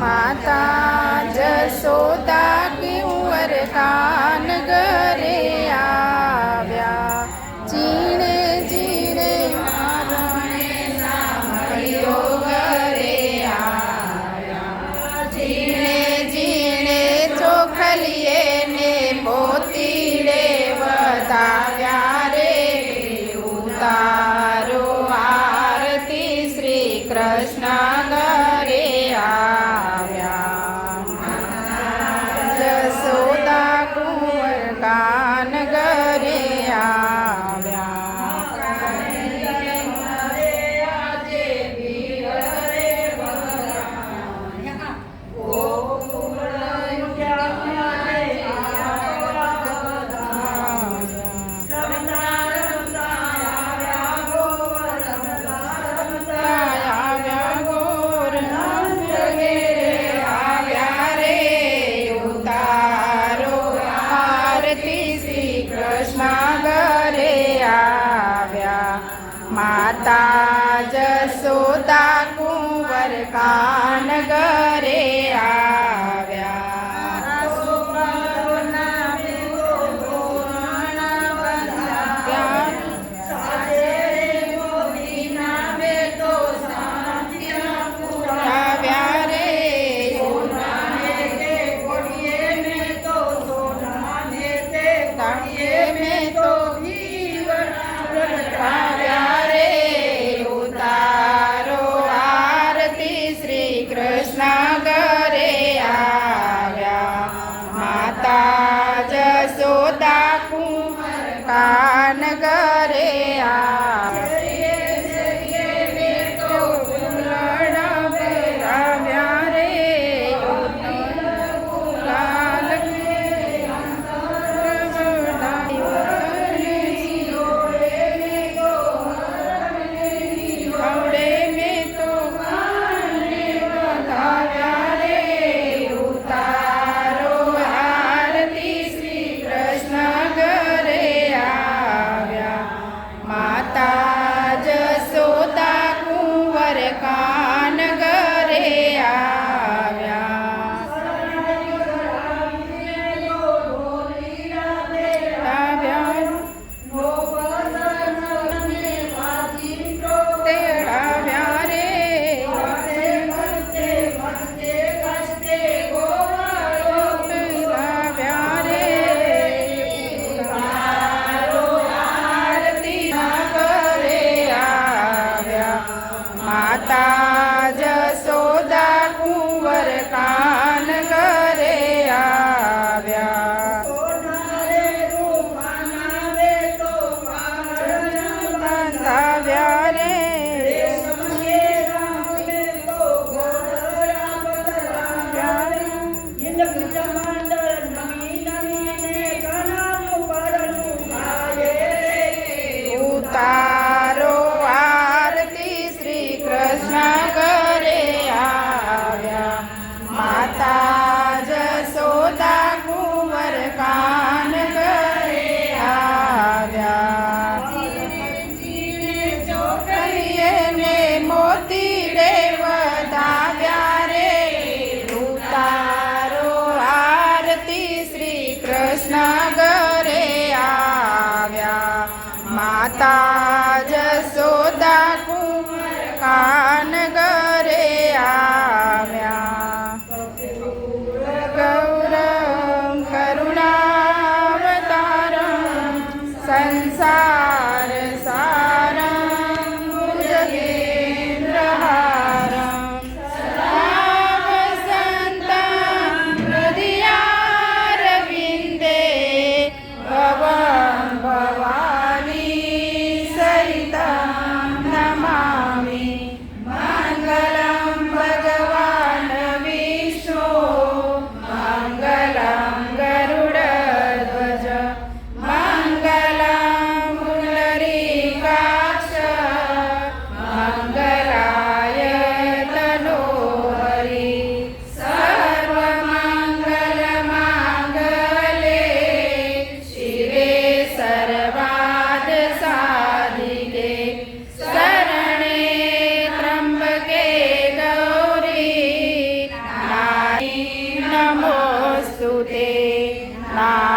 माता जसोदा कुंवर कान घरे आव्या जीणे जीणे मारणे सामळ्यो घरे आव्या जीणे जीणे चोखलिये ने पोतीडे वधाव्या रे उतारो आरती श्री कृष्ण घरे आव्या जसोदा कुंवर कान घरे आव्या माता जसोदा कुंवर कान घरे आव्या जसोदा कुंवर कान घरे कान घरे आव्या माता जसोदा कुंवर कान घरे आव्या बांधाव्या रे उतारो आरती श्री कृष्ण घरे आव्या माता जसोदा कुंवर कान घरे आव्या चोखलिये ने मोतीडे वधाव्या रे उतारो आरती श्री कृष्ण घरे आव्या माता जसोदा कुंवर कान घरे आव्या गौरं करुणावतारं संसार सारं भुजगेन्द्रहारं सदा वसन्तं हृदयारविन्दे भवं भवानी सहितं नमामि। નારાયણ